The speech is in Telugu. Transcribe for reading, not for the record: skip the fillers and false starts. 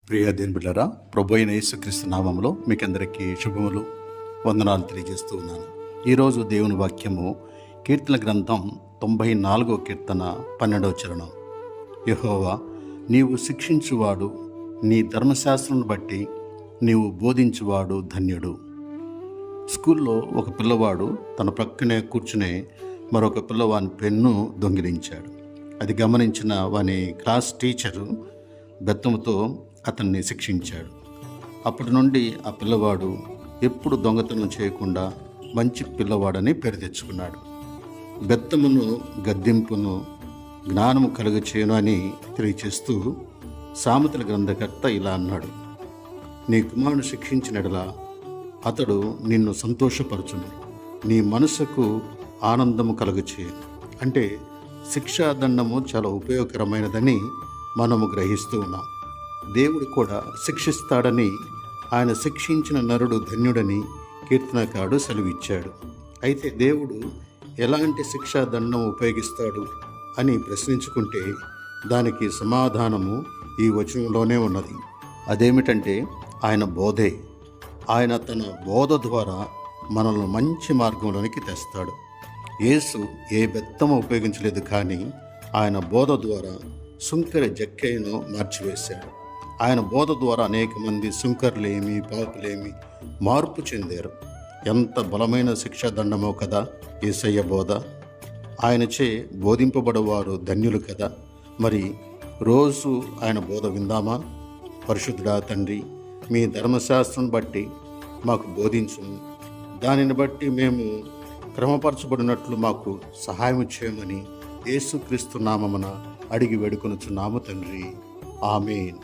ప్రియ దేవుని బిడ్డలారా, ప్రభు అయిన యేసుక్రీస్తు నామములో మీకందరికీ శుభములు, వందనాలు తెలియజేస్తూ ఉన్నాను. ఈరోజు దేవుని వాక్యము కీర్తన గ్రంథం 94వ కీర్తన 12వ చరణం. యెహోవా, నీవు శిక్షించువాడు, నీ ధర్మశాస్త్రం బట్టి నీవు బోధించువాడు ధన్యుడు. స్కూల్లో ఒక పిల్లవాడు తన ప్రక్కనే కూర్చునే మరొక పిల్లవాని పెన్ను దొంగిలించాడు. అది గమనించిన వాని క్లాస్ టీచరు బెత్తంతో అతన్ని శిక్షించాడు. అప్పటి నుండి ఆ పిల్లవాడు ఎప్పుడు దొంగతనం చేయకుండా మంచి పిల్లవాడని పేరు తెచ్చుకున్నాడు. బెత్తమును గద్దింపును జ్ఞానము కలుగచేయును అని తెలియచేస్తూ సామెతల గ్రంథకర్త ఇలా అన్నాడు: నీ కుమారుని శిక్షించినడలా అతడు నిన్ను సంతోషపరచును, నీ మనసుకు ఆనందము కలుగచేయును. అంటే శిక్షాదండము చాలా ఉపయోగకరమైనదని మనము గ్రహిస్తూ ఉన్నాం. దేవుడు కూడా శిక్షిస్తాడని, ఆయన శిక్షించిన నరుడు ధన్యుడని కీర్తనకారుడు సెలవిచ్చాడు. అయితే దేవుడు ఎలాంటి శిక్షాదండం ఉపయోగిస్తాడు అని ప్రశ్నించుకుంటే దానికి సమాధానము ఈ వచనంలోనే ఉన్నది. అదేమిటంటే ఆయన బోధే. ఆయన తన బోధ ద్వారా మనల్ని మంచి మార్గంలోనికి తెస్తాడు. యేసు ఏ బెత్తము ఉపయోగించలేదు, కానీ ఆయన బోధ ద్వారా సుంకరి జక్కయ్యను మార్చివేశాడు. ఆయన బోధ ద్వారా అనేక మంది సుంకర్లేమి పాపులేమి మార్పు చెందారు. ఎంత బలమైన శిక్షాదండమో కదా యేసయ్య బోధ. ఆయనచే బోధింపబడేవారు ధన్యులు కదా. మరి రోజు ఆయన బోధ విందామా? పరిశుద్ధుడా తండ్రి, మీ ధర్మశాస్త్రం బట్టి మాకు బోధించుము, దానిని బట్టి మేము క్రమపరచబడినట్లు మాకు సహాయం చేయమని యేసుక్రీస్తు నామమున అడిగి వేడుకొనుచున్నాము తండ్రి. ఆమేన్.